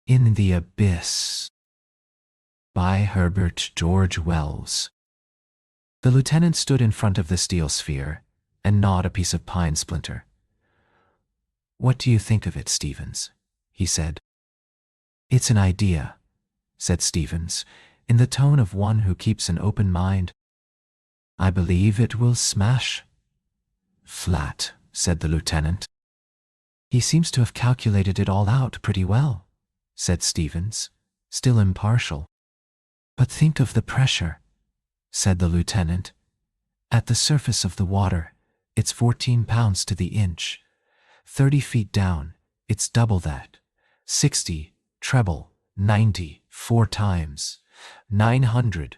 In the Abyss by Herbert George Wells. The lieutenant stood in front of the steel sphere and gnawed a piece of pine splinter. "What do you think of it, Stevens?" he said. "It's an idea," said Stevens, in the tone of one who keeps an open mind. "I believe it will smash." "Flat," said the lieutenant. "He seems to have calculated it all out pretty well," said Stevens, still impartial. "But think of the pressure," said the lieutenant. "At the surface of the water, it's 14 pounds to the inch. 30 feet down, it's double that. 60, treble, 90, 4 times. 900,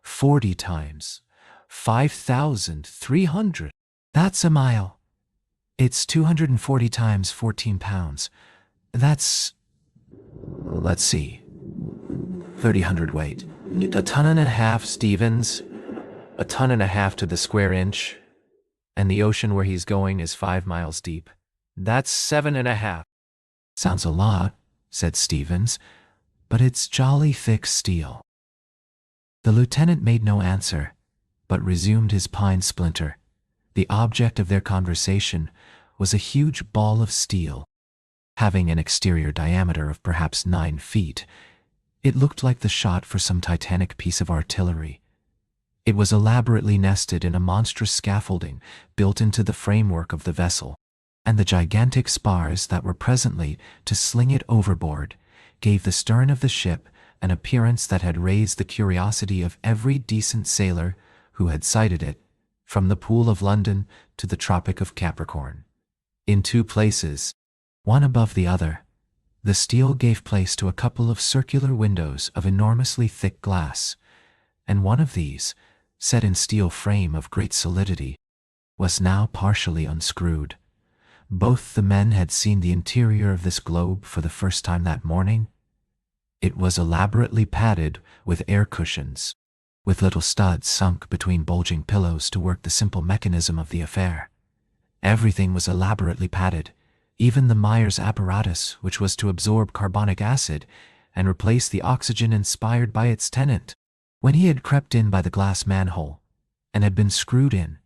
40 times. 5,300. That's a mile. It's 240 times 14 pounds. That's, let's see, 30 hundredweight. A ton and a half, Stevens. A ton and a half to the square inch. And the ocean where he's going is 5 miles deep. That's 7.5. "Sounds a lot," said Stevens, "but it's jolly thick steel." The lieutenant made no answer, but resumed his pine splinter. The object of their conversation was a huge ball of steel. Having an exterior diameter of perhaps 9 feet, it looked like the shot for some titanic piece of artillery. It was elaborately nested in a monstrous scaffolding built into the framework of the vessel, and the gigantic spars that were presently to sling it overboard gave the stern of the ship an appearance that had raised the curiosity of every decent sailor who had sighted it, from the Pool of London to the Tropic of Capricorn. In 2 places, one above the other, the steel gave place to a couple of circular windows of enormously thick glass, and one of these, set in steel frame of great solidity, was now partially unscrewed. Both the men had seen the interior of this globe for the first time that morning. It was elaborately padded with air cushions, with little studs sunk between bulging pillows to work the simple mechanism of the affair. Everything was elaborately padded, even the Myers apparatus, which was to absorb carbonic acid and replace the oxygen inspired by its tenant. When he had crept in by the glass manhole and had been screwed in,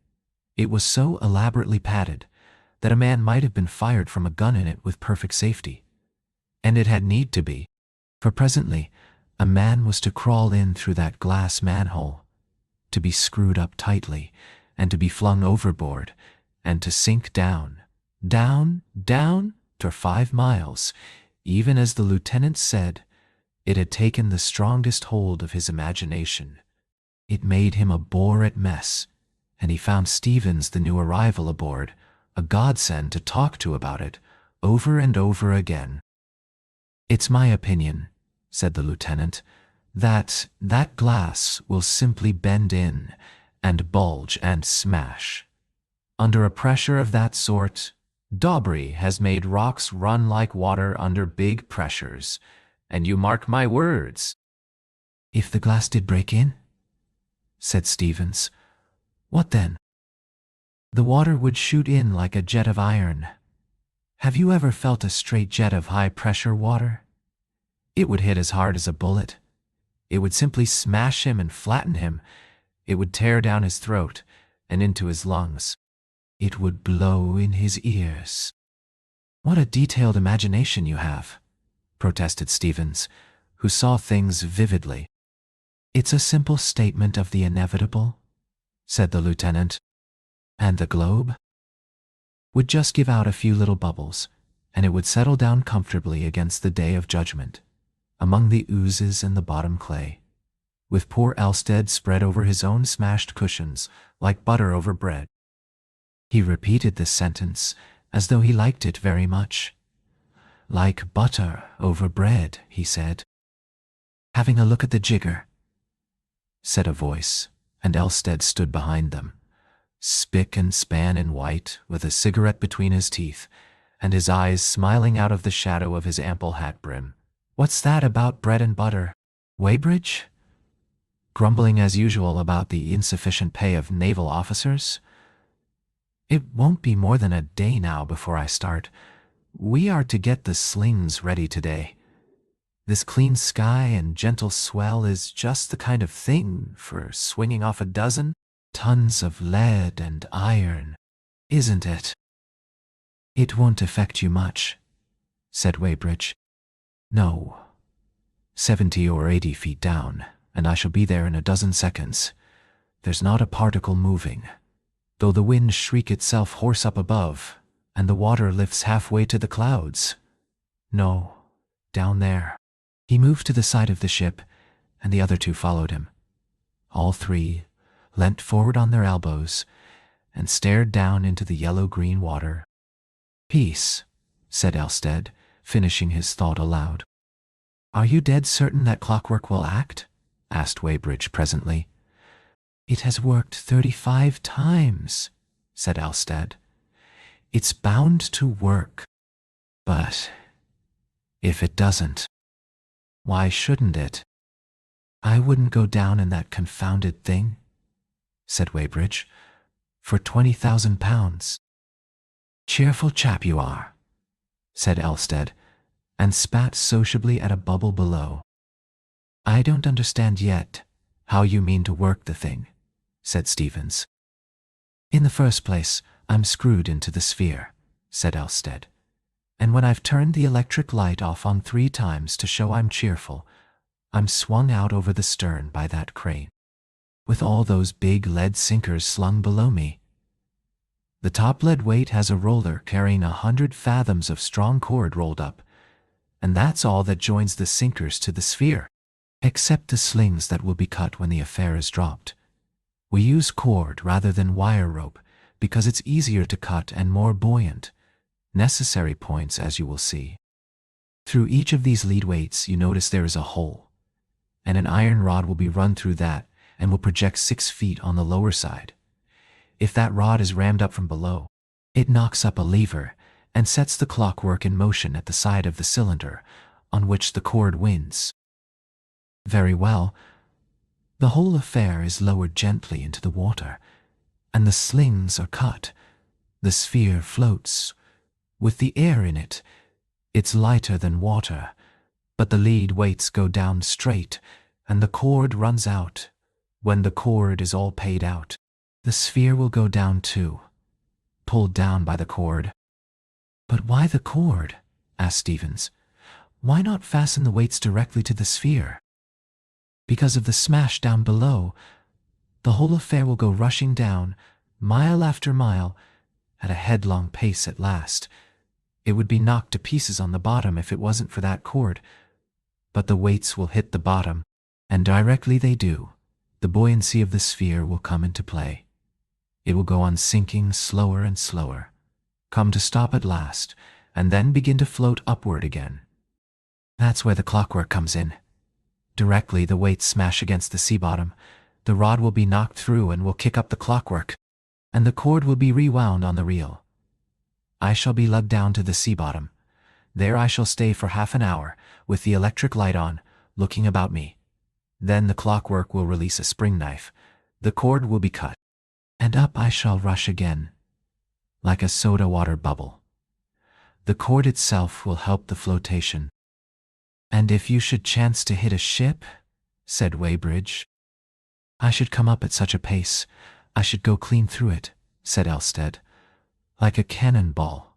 it was so elaborately padded that a man might have been fired from a gun in it with perfect safety. And it had need to be, for presently a man was to crawl in through that glass manhole, to be screwed up tightly, and to be flung overboard, and to sink down, for 5 miles. Even as the lieutenant said, it had taken the strongest hold of his imagination. It made him a bore at mess, and he found Stevens, the new arrival aboard, a godsend to talk to about it, over and over again. "It's my opinion," said the lieutenant, "that glass will simply bend in and bulge and smash. Under a pressure of that sort, Daubrey has made rocks run like water under big pressures, and you mark my words." "If the glass did break in," said Stevens, "what then?" "The water would shoot in like a jet of iron. Have you ever felt a straight jet of high-pressure water? It would hit as hard as a bullet. It would simply smash him and flatten him. It would tear down his throat and into his lungs. It would blow in his ears." "What a detailed imagination you have," protested Stevens, who saw things vividly. "It's a simple statement of the inevitable," said the lieutenant. "And the globe would just give out a few little bubbles, and it would settle down comfortably against the day of judgment, among the oozes and the bottom clay, with poor Elstead spread over his own smashed cushions like butter over bread." He repeated this sentence as though he liked it very much. "Like butter over bread," he said. "Having a look at the jigger," said a voice, and Elstead stood behind them, spick and span in white, with a cigarette between his teeth, and his eyes smiling out of the shadow of his ample hat brim. "What's that about bread and butter? Weybridge? Grumbling as usual about the insufficient pay of naval officers? It won't be more than a day now before I start. We are to get the slings ready today. This clean sky and gentle swell is just the kind of thing for swinging off a dozen tons of lead and iron, isn't it? It won't affect you much, said Weybridge. No. 70 or 80 feet down, and I shall be there in a dozen seconds. There's not a particle moving, though the wind shriek itself hoarse up above, and the water lifts halfway to the clouds. No, down there. He moved to the side of the ship, and the other two followed him. All three leant forward on their elbows and stared down into the yellow-green water. Peace, said Elstead, finishing his thought aloud. Are you dead certain that clockwork will act? Asked Weybridge presently. It has worked 35 times, said Elstead. It's bound to work. But if it doesn't, why shouldn't it? I wouldn't go down in that confounded thing, said Weybridge, for £20,000. Cheerful chap you are, said Elstead, and spat sociably at a bubble below. I don't understand yet how you mean to work the thing, said Stevens. In the first place, I'm screwed into the sphere, said Elstead, and when I've turned the electric light off on 3 times to show I'm cheerful, I'm swung out over the stern by that crane, with all those big lead sinkers slung below me. The top lead weight has a roller carrying 100 fathoms of strong cord rolled up, and that's all that joins the sinkers to the sphere, except the slings that will be cut when the affair is dropped. We use cord rather than wire rope because it's easier to cut and more buoyant. Necessary points, as you will see. Through each of these lead weights you notice there is a hole, and an iron rod will be run through that and will project 6 feet on the lower side. If that rod is rammed up from below, it knocks up a lever and sets the clockwork in motion at the side of the cylinder on which the cord winds. Very well. The whole affair is lowered gently into the water, and the slings are cut. The sphere floats with the air in it. It's lighter than water, but the lead weights go down straight, and the cord runs out. When the cord is all paid out, the sphere will go down too, pulled down by the cord. But why the cord? Asked Stevens. Why not fasten the weights directly to the sphere? Because of the smash down below, the whole affair will go rushing down, mile after mile, at a headlong pace at last. It would be knocked to pieces on the bottom if it wasn't for that cord, but the weights will hit the bottom, and directly they do, the buoyancy of the sphere will come into play. It will go on sinking slower and slower, come to stop at last, and then begin to float upward again. That's where the clockwork comes in. Directly the weights smash against the sea bottom, the rod will be knocked through and will kick up the clockwork, and the cord will be rewound on the reel. I shall be lugged down to the sea bottom. There I shall stay for half an hour, with the electric light on, looking about me. Then the clockwork will release a spring knife, the cord will be cut, and up I shall rush again, like a soda water bubble. The cord itself will help the flotation. And if you should chance to hit a ship, said Weybridge. I should come up at such a pace, I should go clean through it, said Elstead, like a cannonball.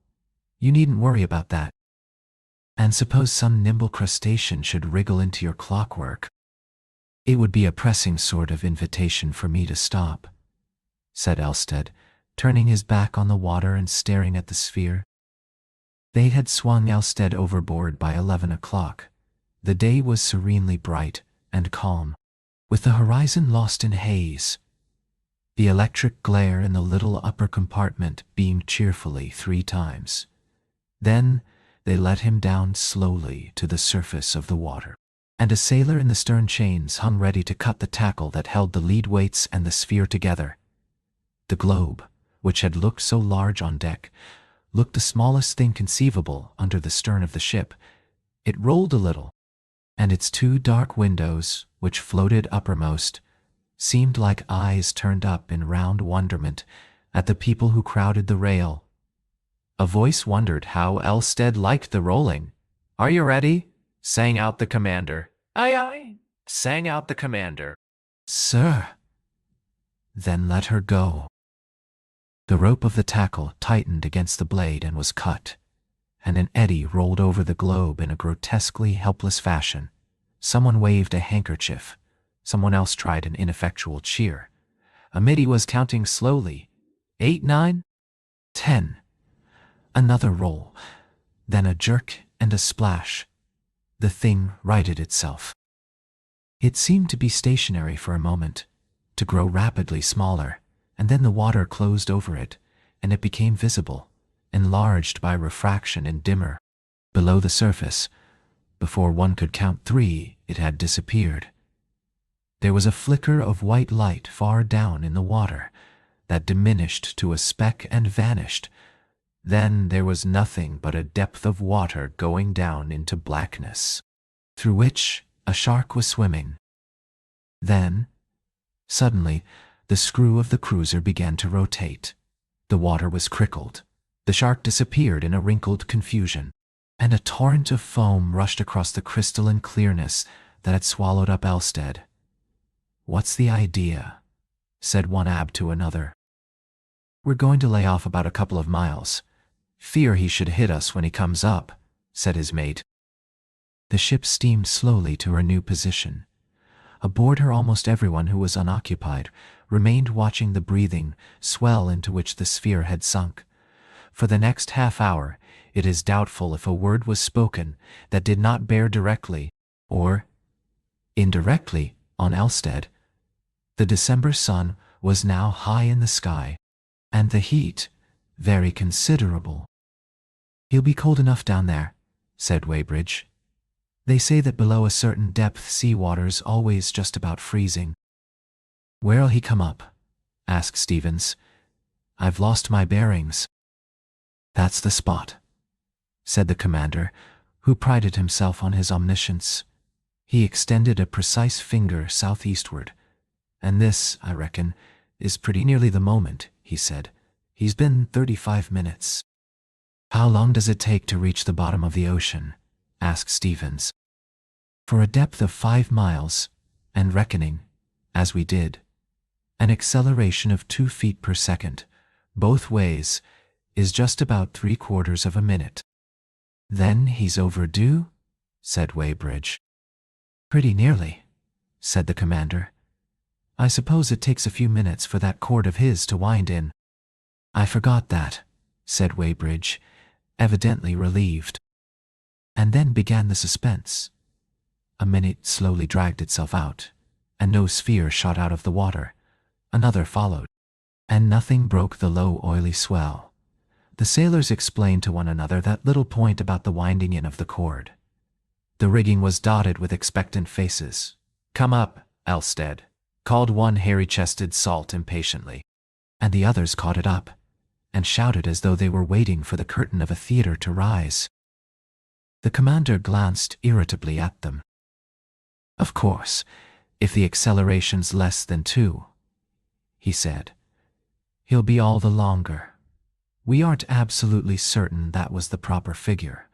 You needn't worry about that. And suppose some nimble crustacean should wriggle into your clockwork. It would be a pressing sort of invitation for me to stop, said Elstead, turning his back on the water and staring at the sphere. They had swung Elstead overboard by 11 o'clock. The day was serenely bright and calm, with the horizon lost in haze. The electric glare in the little upper compartment beamed cheerfully 3 times. Then they let him down slowly to the surface of the water, and a sailor in the stern chains hung ready to cut the tackle that held the lead weights and the sphere together. The globe, which had looked so large on deck, looked the smallest thing conceivable under the stern of the ship. It rolled a little, and its 2 dark windows, which floated uppermost, seemed like eyes turned up in round wonderment at the people who crowded the rail. A voice wondered how Elstead liked the rolling. "Are you ready?" sang out the commander. Aye, aye, sang out the commander. Sir. Then let her go. The rope of the tackle tightened against the blade and was cut, and an eddy rolled over the globe in a grotesquely helpless fashion. Someone waved a handkerchief. Someone else tried an ineffectual cheer. A middy was counting slowly. 8, 9, 10. Another roll, then a jerk and a splash. The thing righted itself. It seemed to be stationary for a moment, to grow rapidly smaller, and then the water closed over it, and it became visible, enlarged by refraction and dimmer. Below the surface, before one could count 3, it had disappeared. There was a flicker of white light far down in the water that diminished to a speck and vanished. Then there was nothing but a depth of water going down into blackness, through which a shark was swimming. Then, suddenly, the screw of the cruiser began to rotate. The water was crickled. The shark disappeared in a wrinkled confusion, and a torrent of foam rushed across the crystalline clearness that had swallowed up Elstead. "What's the idea?" said one ab to another. "We're going to lay off about a couple of miles. Fear he should hit us when he comes up," said his mate. The ship steamed slowly to her new position. Aboard her almost everyone who was unoccupied remained watching the breathing swell into which the sphere had sunk. For the next half hour, it is doubtful if a word was spoken that did not bear directly, or indirectly, on Elstead. The December sun was now high in the sky, and the heat very considerable. "He'll be cold enough down there," said Weybridge. "They say that below a certain depth sea water's always just about freezing." "Where'll he come up?" asked Stevens. "I've lost my bearings." "That's the spot," said the commander, who prided himself on his omniscience. He extended a precise finger southeastward. "And this, I reckon, is pretty nearly the moment," he said. "He's been 35 minutes. "How long does it take to reach the bottom of the ocean?" asked Stevens. "For a depth of 5 miles, and reckoning, as we did, an acceleration of 2 feet per second, both ways, is just about 3/4 of a minute." "Then he's overdue?" said Weybridge. "Pretty nearly," said the commander. "I suppose it takes a few minutes for that cord of his to wind in." "I forgot that," said Weybridge, evidently relieved. And then began the suspense. A minute slowly dragged itself out, and no sphere shot out of the water. Another followed, and nothing broke the low oily swell. The sailors explained to one another that little point about the winding in of the cord. The rigging was dotted with expectant faces. "Come up, Elstead," called one hairy-chested salt impatiently, and the others caught it up, and shouted as though they were waiting for the curtain of a theater to rise. The commander glanced irritably at them. "Of course, if the acceleration's less than 2, he said, "he'll be all the longer. We aren't absolutely certain that was the proper figure.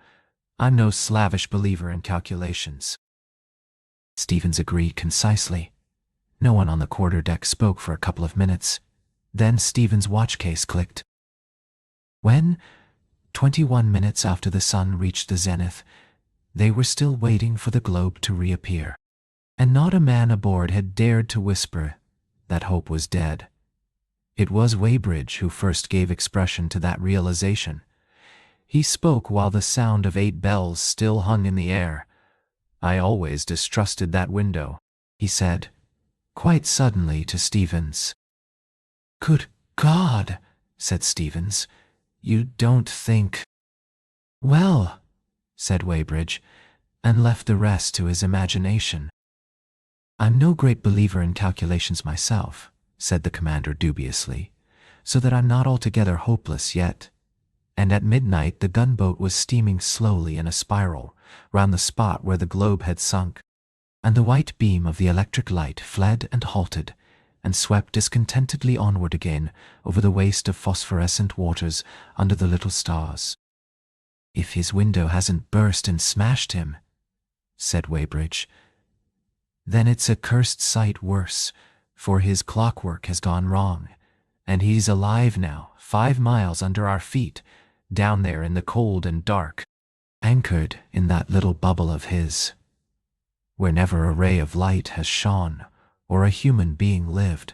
I'm no slavish believer in calculations." Stevens agreed concisely. No one on the quarterdeck spoke for a couple of minutes. Then Stevens' watch case clicked. When, 21 minutes after the sun reached the zenith, they were still waiting for the globe to reappear, and not a man aboard had dared to whisper that hope was dead. It was Weybridge who first gave expression to that realization. He spoke while the sound of 8 bells still hung in the air. "I always distrusted that window," he said, quite suddenly to Stevens. "Good God," said Stevens. "You don't think—" "Well," said Weybridge, and left the rest to his imagination. "I'm no great believer in calculations myself," said the commander dubiously, "so that I'm not altogether hopeless yet." And at midnight the gunboat was steaming slowly in a spiral round the spot where the globe had sunk, and the white beam of the electric light fled and halted, and swept discontentedly onward again over the waste of phosphorescent waters under the little stars. "If his window hasn't burst and smashed him," said Weybridge. Then it's a cursed sight worse, for his clockwork has gone wrong, and he's alive now, 5 miles under our feet, down there in the cold and dark, anchored in that little bubble of his, where never a ray of light has shone or a human being lived,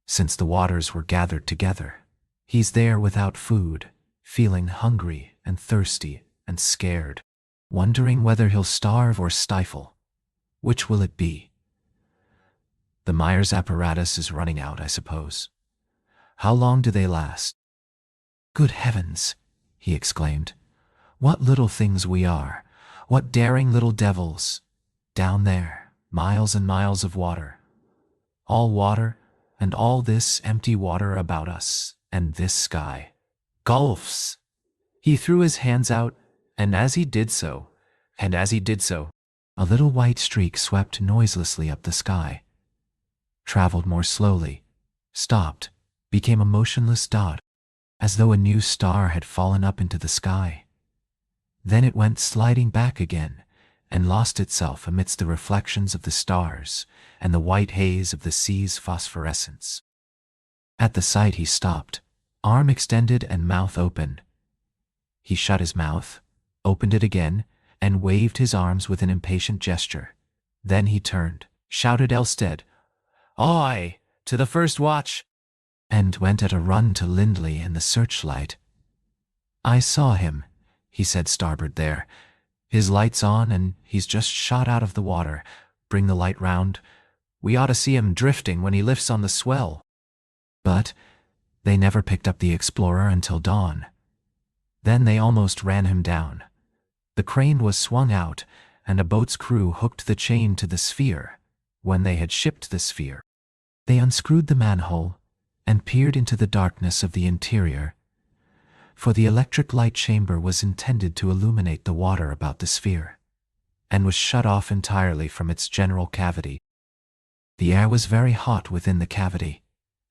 since the waters were gathered together. He's there without food, feeling hungry and thirsty and scared, wondering whether he'll starve or stifle. Which will it be? The Myers apparatus is running out, I suppose. How long do they last? Good heavens, he exclaimed. What little things we are, what daring little devils. Down there, miles and miles of water. All water, and all this empty water about us, and this sky. Gulfs! He threw his hands out, and as he did so, a little white streak swept noiselessly up the sky, traveled more slowly, stopped, became a motionless dot, as though a new star had fallen up into the sky. Then it went sliding back again, and lost itself amidst the reflections of the stars and the white haze of the sea's phosphorescence. At the sight he stopped, arm extended and mouth open. He shut his mouth, opened it again, and waved his arms with an impatient gesture. Then he turned, shouted Elstead, "Aye, to the first watch!" and went at a run to Lindley and the searchlight. "I saw him," he said, "starboard there. His light's on and he's just shot out of the water. Bring the light round. We ought to see him drifting when he lifts on the swell." But they never picked up the explorer until dawn. Then they almost ran him down. The crane was swung out, and a boat's crew hooked the chain to the sphere. When they had shipped the sphere, they unscrewed the manhole and peered into the darkness of the interior, for the electric light chamber was intended to illuminate the water about the sphere, and was shut off entirely from its general cavity. The air was very hot within the cavity,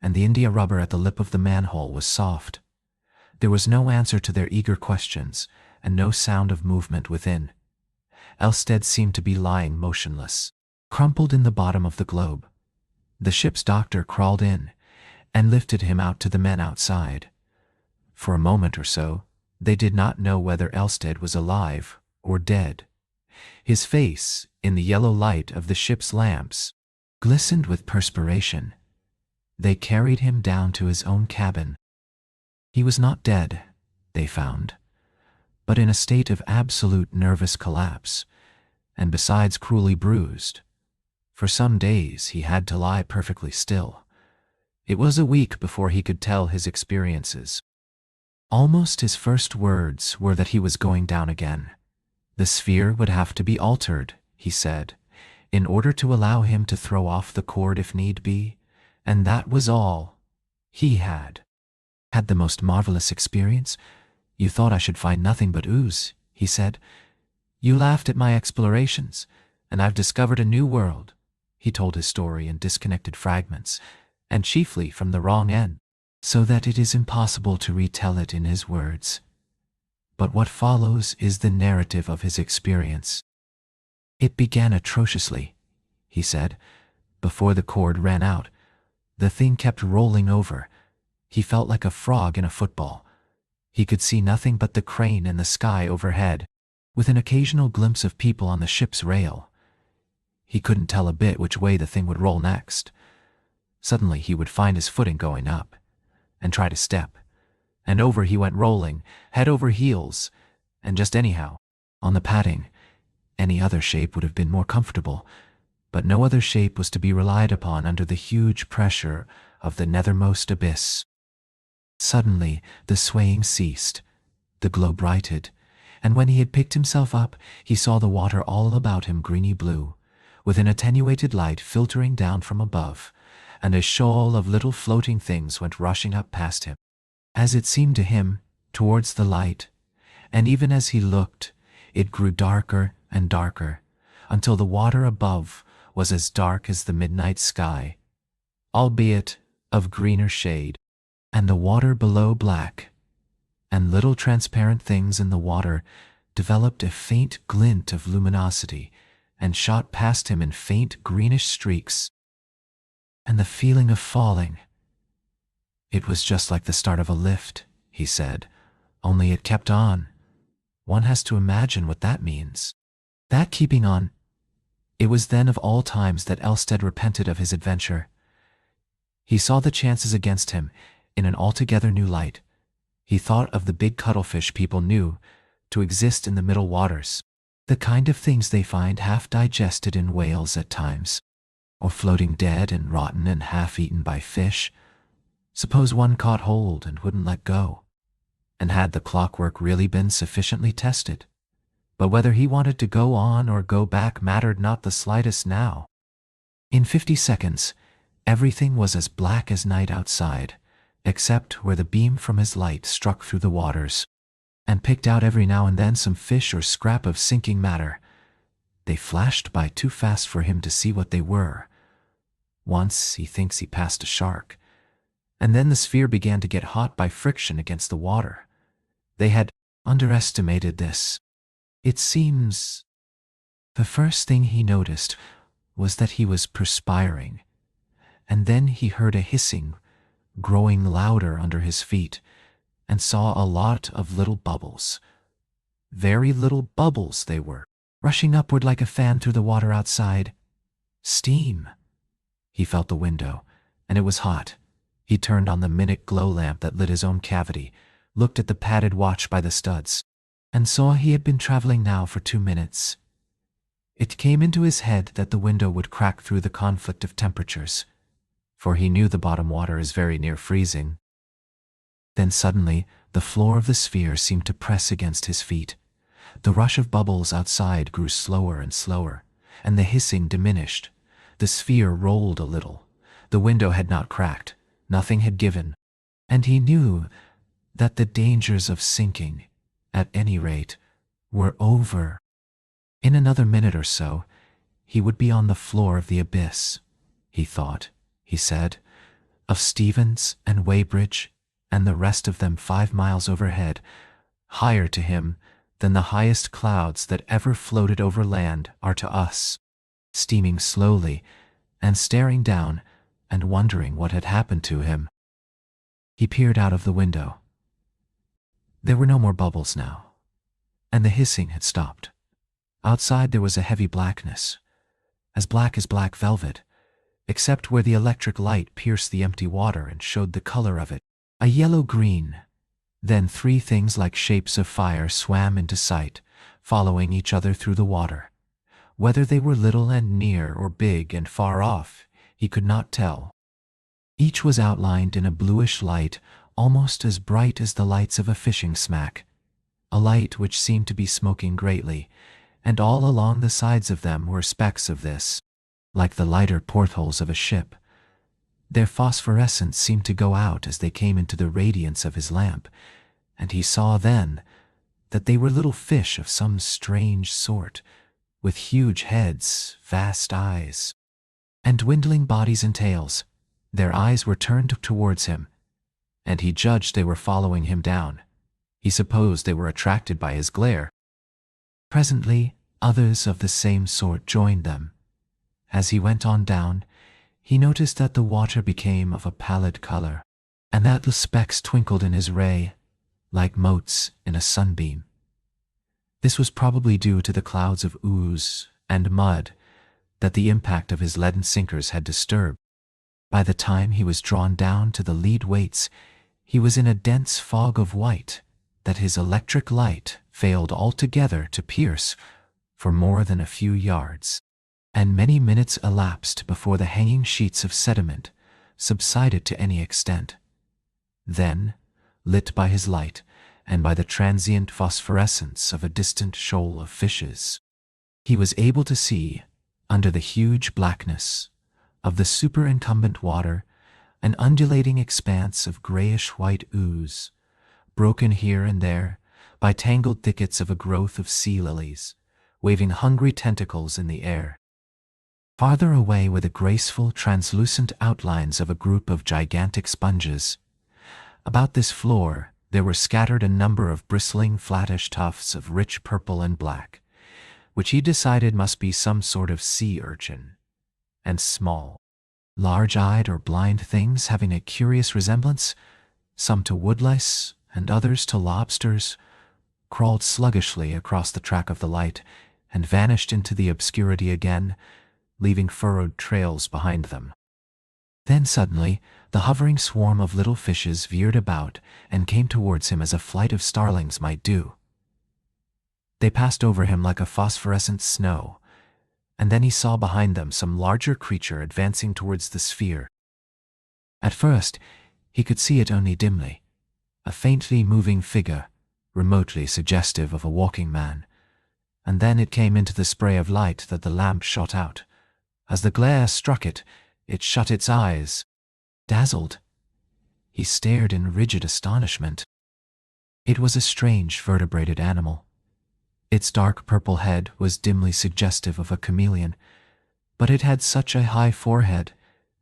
and the india rubber at the lip of the manhole was soft. There was no answer to their eager questions, and no sound of movement within. Elstead seemed to be lying motionless, crumpled in the bottom of the globe. The ship's doctor crawled in and lifted him out to the men outside. For a moment or so, they did not know whether Elstead was alive or dead. His face, in the yellow light of the ship's lamps, glistened with perspiration. They carried him down to his own cabin. He was not dead, they found, but in a state of absolute nervous collapse, and besides cruelly bruised. For some days he had to lie perfectly still. It was a week before he could tell his experiences. Almost his first words were that he was going down again. The sphere would have to be altered, he said, in order to allow him to throw off the cord if need be, and that was all. He had the most marvelous experience. "You thought I should find nothing but ooze," he said. "You laughed at my explorations, and I've discovered a new world." He told his story in disconnected fragments, and chiefly from the wrong end, so that it is impossible to retell it in his words. But what follows is the narrative of his experience. "It began atrociously," he said. "Before the cord ran out, the thing kept rolling over. He felt like a frog in a football. He could see nothing but the crane and the sky overhead, with an occasional glimpse of people on the ship's rail. He couldn't tell a bit which way the thing would roll next. Suddenly he would find his footing going up, and try to step, and over he went rolling, head over heels, and just anyhow, on the padding. Any other shape would have been more comfortable, but no other shape was to be relied upon under the huge pressure of the nethermost abyss. Suddenly the swaying ceased, the globe righted, and when he had picked himself up, he saw the water all about him greeny blue, with an attenuated light filtering down from above, and a shoal of little floating things went rushing up past him, as it seemed to him, towards the light, and even as he looked, it grew darker and darker, until the water above was as dark as the midnight sky, albeit of greener shade, and the water below black, and little transparent things in the water developed a faint glint of luminosity, and shot past him in faint greenish streaks. And the feeling of falling. It was just like the start of a lift, he said, only it kept on. One has to imagine what that means. That keeping on. It was then of all times that Elstead repented of his adventure. He saw the chances against him in an altogether new light. He thought of the big cuttlefish people knew to exist in the middle waters, the kind of things they find half digested in whales at times, or floating dead and rotten and half eaten by fish. Suppose one caught hold and wouldn't let go. And had the clockwork really been sufficiently tested? But whether he wanted to go on or go back mattered not the slightest now. In 50 seconds, everything was as black as night outside, except where the beam from his light struck through the waters, and picked out every now and then some fish or scrap of sinking matter. They flashed by too fast for him to see what they were. Once he thinks he passed a shark, and then the sphere began to get hot by friction against the water. They had underestimated this. It seems. The first thing he noticed was that he was perspiring, and then he heard a hissing, growing louder under his feet, and saw a lot of little bubbles. Very little bubbles they were, rushing upward like a fan through the water outside. Steam. He felt the window, and it was hot. He turned on the minute glow lamp that lit his own cavity, looked at the padded watch by the studs, and saw he had been traveling now for 2 minutes. It came into his head that the window would crack through the conflict of temperatures, for he knew the bottom water is very near freezing. Then suddenly, the floor of the sphere seemed to press against his feet. The rush of bubbles outside grew slower and slower, and the hissing diminished. The sphere rolled a little. The window had not cracked. Nothing had given. And he knew that the dangers of sinking, at any rate, were over. In another minute or so, he would be on the floor of the abyss, he thought, he said, of Stevens and Weybridge and the rest of them 5 miles overhead, higher to him than the highest clouds that ever floated over land are to us, steaming slowly and staring down and wondering what had happened to him. He peered out of the window. There were no more bubbles now, and the hissing had stopped. Outside there was a heavy blackness, as black as black velvet, except where the electric light pierced the empty water and showed the color of it, a yellow-green. Then 3 things like shapes of fire swam into sight, following each other through the water. Whether they were little and near or big and far off, he could not tell. Each was outlined in a bluish light almost as bright as the lights of a fishing smack, a light which seemed to be smoking greatly, and all along the sides of them were specks of this, like the lighter portholes of a ship. Their phosphorescence seemed to go out as they came into the radiance of his lamp, and he saw then that they were little fish of some strange sort, with huge heads, vast eyes, and dwindling bodies and tails. Their eyes were turned towards him, and he judged they were following him down. He supposed they were attracted by his glare. Presently, others of the same sort joined them. As he went on down, he noticed that the water became of a pallid color, and that the specks twinkled in his ray, like motes in a sunbeam. This was probably due to the clouds of ooze and mud that the impact of his leaden sinkers had disturbed. By the time he was drawn down to the lead weights, he was in a dense fog of white that his electric light failed altogether to pierce for more than a few yards, and many minutes elapsed before the hanging sheets of sediment subsided to any extent. Then, lit by his light and by the transient phosphorescence of a distant shoal of fishes, he was able to see, under the huge blackness of the superincumbent water, an undulating expanse of grayish-white ooze, broken here and there by tangled thickets of a growth of sea lilies, waving hungry tentacles in the air. Farther away were the graceful, translucent outlines of a group of gigantic sponges. About this floor there were scattered a number of bristling, flattish tufts of rich purple and black, which he decided must be some sort of sea urchin, and small, large-eyed or blind things having a curious resemblance, some to woodlice and others to lobsters, crawled sluggishly across the track of the light and vanished into the obscurity again, leaving furrowed trails behind them. Then suddenly, the hovering swarm of little fishes veered about and came towards him as a flight of starlings might do. They passed over him like a phosphorescent snow, and then he saw behind them some larger creature advancing towards the sphere. At first, he could see it only dimly, a faintly moving figure, remotely suggestive of a walking man, and then it came into the spray of light that the lamp shot out. As the glare struck it, it shut its eyes. Dazzled, he stared in rigid astonishment. It was a strange vertebrated animal. Its dark purple head was dimly suggestive of a chameleon, but it had such a high forehead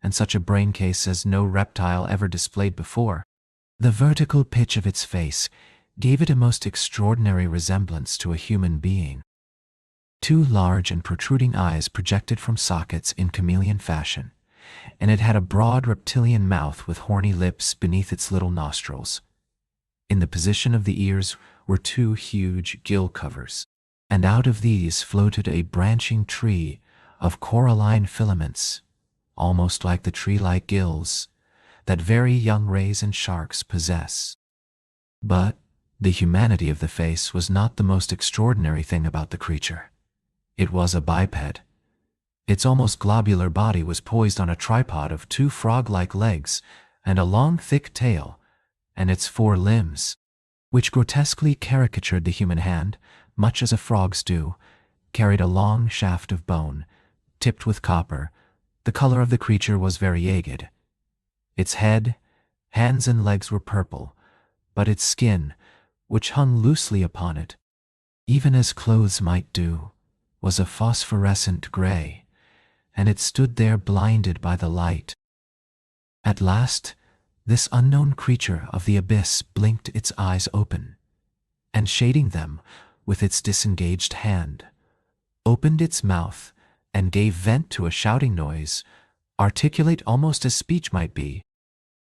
and such a brain case as no reptile ever displayed before. The vertical pitch of its face gave it a most extraordinary resemblance to a human being. Two large and protruding eyes projected from sockets in chameleon fashion, and it had a broad reptilian mouth with horny lips beneath its little nostrils. In the position of the ears were two huge gill covers, and out of these floated a branching tree of coralline filaments, almost like the tree-like gills that very young rays and sharks possess. But the humanity of the face was not the most extraordinary thing about the creature. It was a biped. Its almost globular body was poised on a tripod of two frog-like legs and a long, thick tail, and its four limbs, which grotesquely caricatured the human hand, much as a frog's do, carried a long shaft of bone, tipped with copper. The color of the creature was variegated. Its head, hands, and legs were purple, but its skin, which hung loosely upon it, even as clothes might do, was a phosphorescent gray, and it stood there blinded by the light. At last, this unknown creature of the abyss blinked its eyes open, and shading them with its disengaged hand, opened its mouth and gave vent to a shouting noise, articulate almost as speech might be,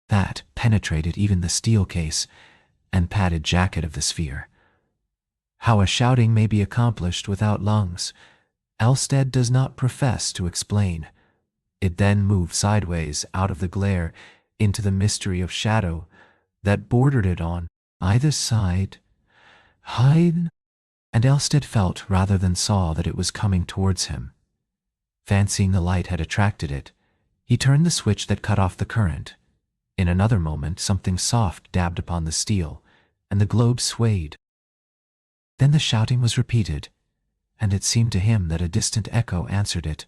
that penetrated even the steel case and padded jacket of the sphere. How a shouting may be accomplished without lungs, Elstead does not profess to explain. It then moved sideways out of the glare into the mystery of shadow that bordered it on either side. Hide, and Elstead felt rather than saw that it was coming towards him. Fancying the light had attracted it, he turned the switch that cut off the current. In another moment, something soft dabbed upon the steel, and the globe swayed. Then the shouting was repeated, and it seemed to him that a distant echo answered it.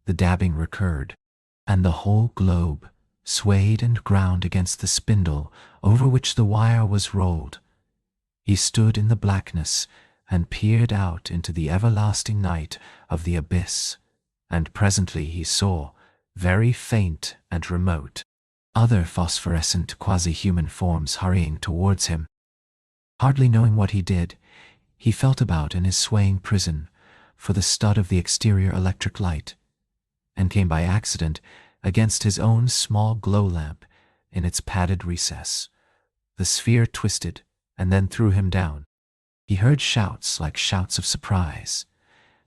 The dabbing recurred, and the whole globe swayed and ground against the spindle over which the wire was rolled. He stood in the blackness and peered out into the everlasting night of the abyss, and presently he saw, very faint and remote, other phosphorescent quasi-human forms hurrying towards him. Hardly knowing what he did, he felt about in his swaying prison for the stud of the exterior electric light, and came by accident against his own small glow lamp in its padded recess. The sphere twisted and then threw him down. He heard shouts like shouts of surprise,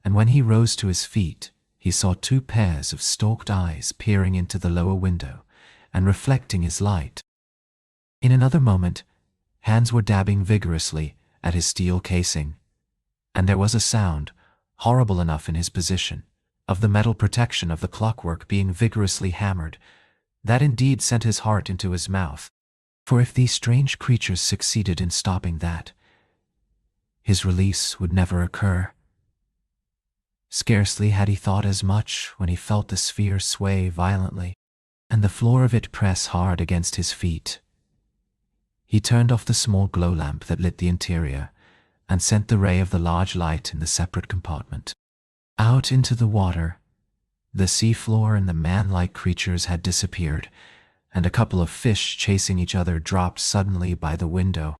and when he rose to his feet, he saw two pairs of stalked eyes peering into the lower window and reflecting his light. In another moment, hands were dabbing vigorously at his steel casing, and there was a sound, horrible enough in his position, of the metal protection of the clockwork being vigorously hammered, that indeed sent his heart into his mouth. For if these strange creatures succeeded in stopping that, his release would never occur. Scarcely had he thought as much when he felt the sphere sway violently, and the floor of it press hard against his feet. He turned off the small glow lamp that lit the interior, and sent the ray of the large light in the separate compartment. Out into the water, the seafloor and the man-like creatures had disappeared, and a couple of fish chasing each other dropped suddenly by the window.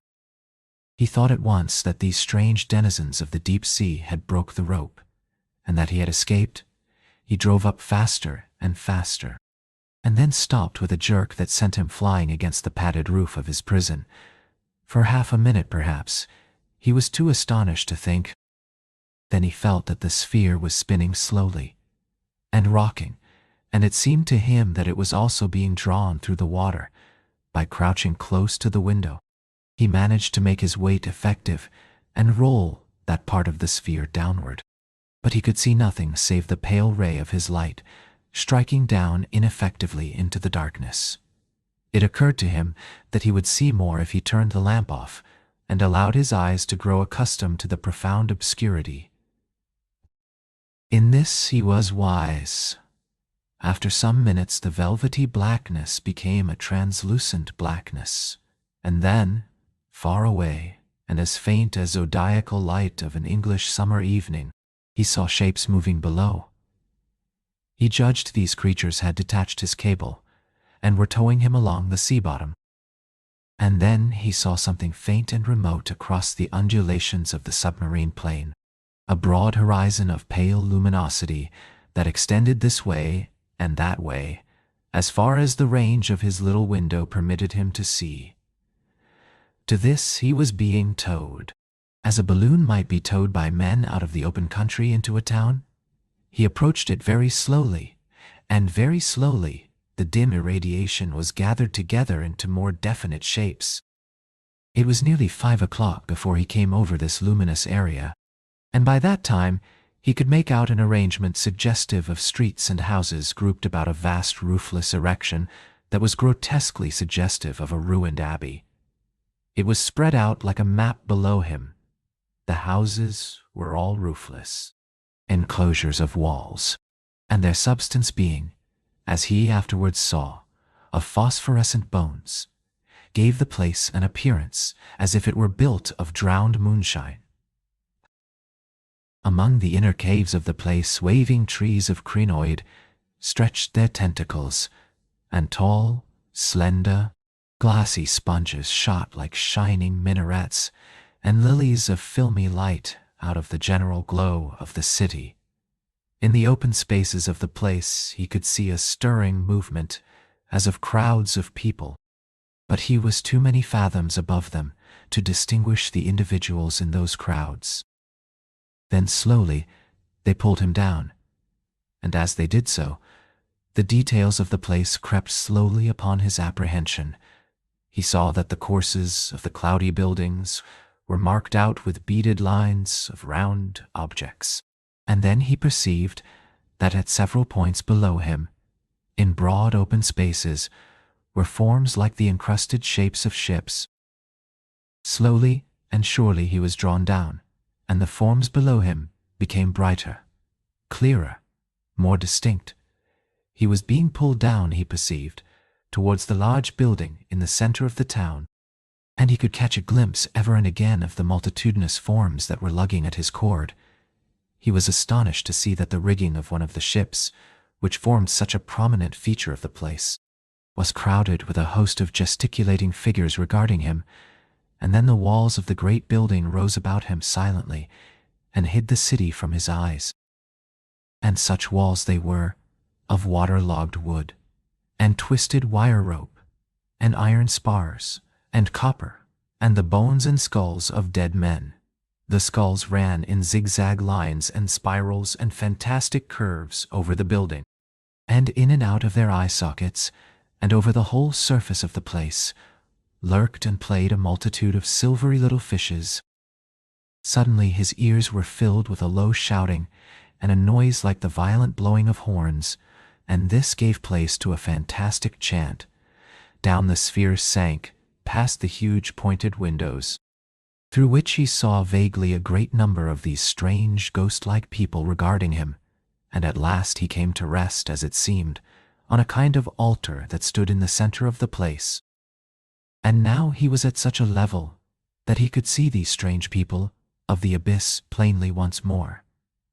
He thought at once that these strange denizens of the deep sea had broke the rope, and that he had escaped. He drove up faster and faster, and then stopped with a jerk that sent him flying against the padded roof of his prison. For half a minute, perhaps, he was too astonished to think. Then he felt that the sphere was spinning slowly and rocking, and it seemed to him that it was also being drawn through the water. By crouching close to the window, he managed to make his weight effective and roll that part of the sphere downward. But he could see nothing save the pale ray of his light, striking down ineffectively into the darkness. It occurred to him that he would see more if he turned the lamp off and allowed his eyes to grow accustomed to the profound obscurity. In this he was wise. After some minutes the velvety blackness became a translucent blackness, and then, far away, and as faint as zodiacal light of an English summer evening, he saw shapes moving below. He judged these creatures had detached his cable, and were towing him along the sea bottom. And then he saw something faint and remote across the undulations of the submarine plain, a broad horizon of pale luminosity that extended this way and that way, as far as the range of his little window permitted him to see. To this he was being towed, as a balloon might be towed by men out of the open country into a town. He approached it very slowly, and very slowly the dim irradiation was gathered together into more definite shapes. It was nearly 5 o'clock before he came over this luminous area, and by that time he could make out an arrangement suggestive of streets and houses grouped about a vast roofless erection that was grotesquely suggestive of a ruined abbey. It was spread out like a map below him. The houses were all roofless, enclosures of walls, and their substance being, as he afterwards saw, of phosphorescent bones, gave the place an appearance as if it were built of drowned moonshine. Among the inner caves of the place waving trees of crinoid stretched their tentacles, and tall, slender, glassy sponges shot like shining minarets and lilies of filmy light out of the general glow of the city. In the open spaces of the place he could see a stirring movement as of crowds of people, but he was too many fathoms above them to distinguish the individuals in those crowds. Then slowly they pulled him down, and as they did so, the details of the place crept slowly upon his apprehension. He saw that the courses of the cloudy buildings were marked out with beaded lines of round objects, and then he perceived that at several points below him, in broad open spaces, were forms like the encrusted shapes of ships. Slowly and surely he was drawn down, and the forms below him became brighter, clearer, more distinct. He was being pulled down, he perceived, towards the large building in the center of the town, and he could catch a glimpse ever and again of the multitudinous forms that were lugging at his cord. He was astonished to see that the rigging of one of the ships, which formed such a prominent feature of the place, was crowded with a host of gesticulating figures regarding him, and then the walls of the great building rose about him silently and hid the city from his eyes. And such walls they were, of water-logged wood, and twisted wire rope, and iron spars, and copper, and the bones and skulls of dead men. The skulls ran in zigzag lines and spirals and fantastic curves over the building, and in and out of their eye sockets, and over the whole surface of the place, lurked and played a multitude of silvery little fishes. Suddenly his ears were filled with a low shouting and a noise like the violent blowing of horns, and this gave place to a fantastic chant. Down the sphere sank, past the huge pointed windows, through which he saw vaguely a great number of these strange ghost-like people regarding him, and at last he came to rest, as it seemed, on a kind of altar that stood in the center of the place. And now he was at such a level that he could see these strange people of the abyss plainly once more.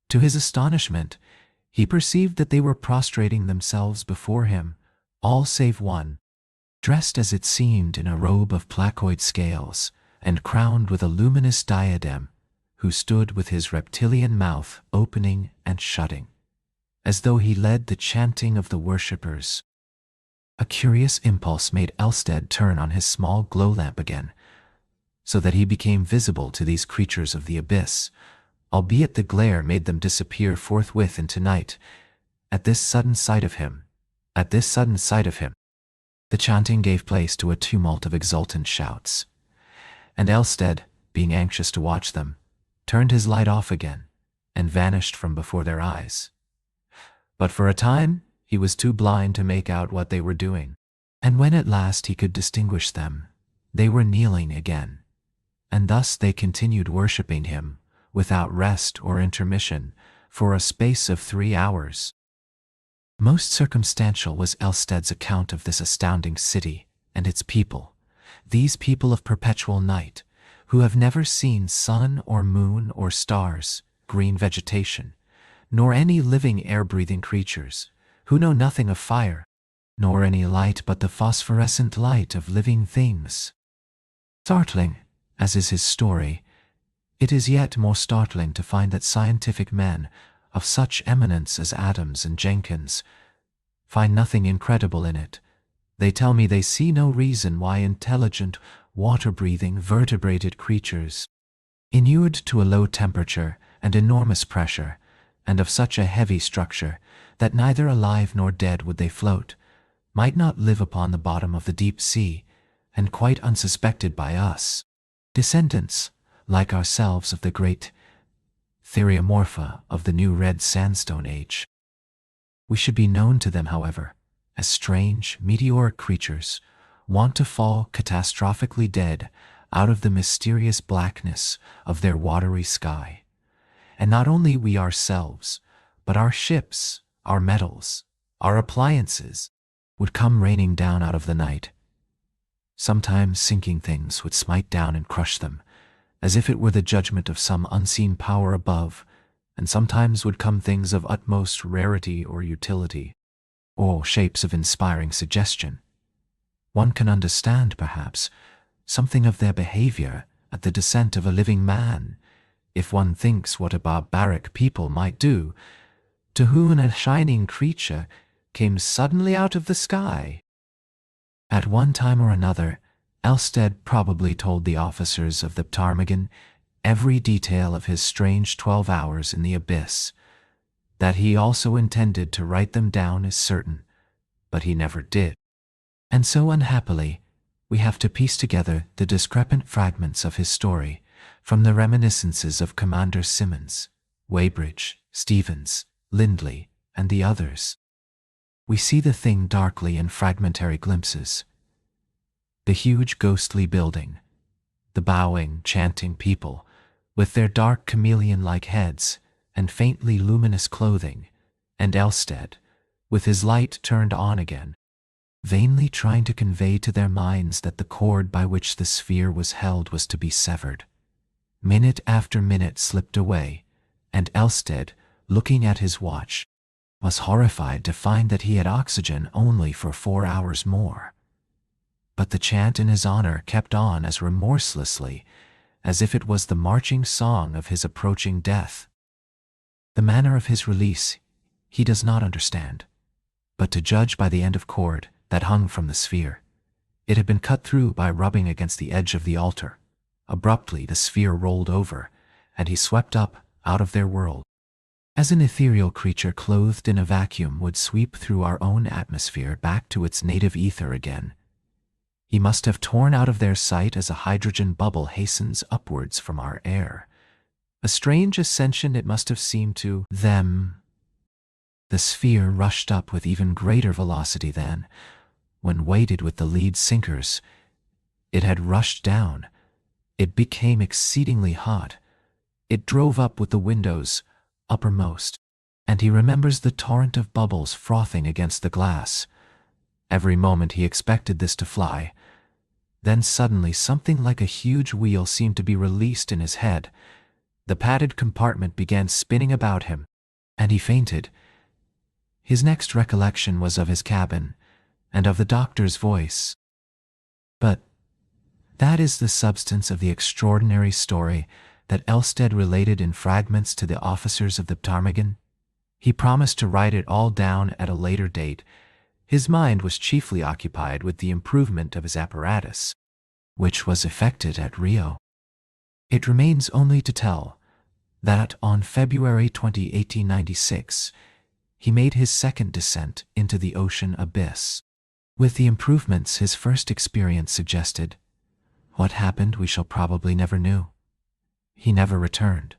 To his astonishment, he perceived that they were prostrating themselves before him, all save one, dressed as it seemed in a robe of placoid scales, and crowned with a luminous diadem, who stood with his reptilian mouth opening and shutting, as though he led the chanting of the worshippers. A curious impulse made Elstead turn on his small glow lamp again, so that he became visible to these creatures of the abyss, albeit the glare made them disappear forthwith into night. At this sudden sight of him, the chanting gave place to a tumult of exultant shouts, and Elstead, being anxious to watch them, turned his light off again and vanished from before their eyes. But for a time he was too blind to make out what they were doing, and when at last he could distinguish them, they were kneeling again, and thus they continued worshipping him without rest or intermission for a space of 3 hours. Most circumstantial was Elstead's account of this astounding city and its people, these people of perpetual night, who have never seen sun or moon or stars, green vegetation, nor any living air-breathing creatures, who know nothing of fire, nor any light but the phosphorescent light of living things. Startling as is his story, it is yet more startling to find that scientific men of such eminence as Adams and Jenkins find nothing incredible in it. They tell me they see no reason why intelligent, water-breathing, vertebrated creatures, inured to a low temperature and enormous pressure, and of such a heavy structure that neither alive nor dead would they float, might not live upon the bottom of the deep sea, and quite unsuspected by us, descendants, like ourselves, of the great Theriomorpha of the new red sandstone age. We should be known to them, however, as strange, meteoric creatures, wont to fall catastrophically dead out of the mysterious blackness of their watery sky. And not only we ourselves, but our ships, our metals, our appliances, would come raining down out of the night. Sometimes sinking things would smite down and crush them, as if it were the judgment of some unseen power above, and sometimes would come things of utmost rarity or utility, all shapes of inspiring suggestion. One can understand, perhaps, something of their behavior at the descent of a living man, if one thinks what a barbaric people might do, to whom a shining creature came suddenly out of the sky. At one time or another, Elstead probably told the officers of the Ptarmigan every detail of his strange 12 hours in the abyss. That he also intended to write them down is certain, but he never did. And so, unhappily, we have to piece together the discrepant fragments of his story from the reminiscences of Commander Simmons, Weybridge, Stevens, Lindley, and the others. We see the thing darkly in fragmentary glimpses. The huge ghostly building, the bowing, chanting people, with their dark chameleon-like heads and faintly luminous clothing, and Elstead, with his light turned on again, vainly trying to convey to their minds that the cord by which the sphere was held was to be severed. Minute after minute slipped away, and Elstead, looking at his watch, was horrified to find that he had oxygen only for 4 hours more. But the chant in his honor kept on as remorselessly as if it was the marching song of his approaching death. The manner of his release he does not understand, but to judge by the end of cord that hung from the sphere, it had been cut through by rubbing against the edge of the altar. Abruptly the sphere rolled over, and he swept up out of their world, as an ethereal creature clothed in a vacuum would sweep through our own atmosphere back to its native ether again. He must have torn out of their sight as a hydrogen bubble hastens upwards from our air. A strange ascension it must have seemed to them. The sphere rushed up with even greater velocity than, when weighted with the lead sinkers, it had rushed down. It became exceedingly hot. It drove up with the windows uppermost, and he remembers the torrent of bubbles frothing against the glass. Every moment he expected this to fly. Then suddenly something like a huge wheel seemed to be released in his head. The padded compartment began spinning about him, and he fainted. His next recollection was of his cabin, and of the doctor's voice. But That is the substance of the extraordinary story that Elstead related in fragments to the officers of the ptarmigan. He promised to write it all down at a later date. His mind was chiefly occupied with the improvement of his apparatus, which was effected at Rio. It remains only to tell that on February 20, 1896, he made his second descent into the ocean abyss. With the improvements his first experience suggested, what happened we shall probably never know. He never returned.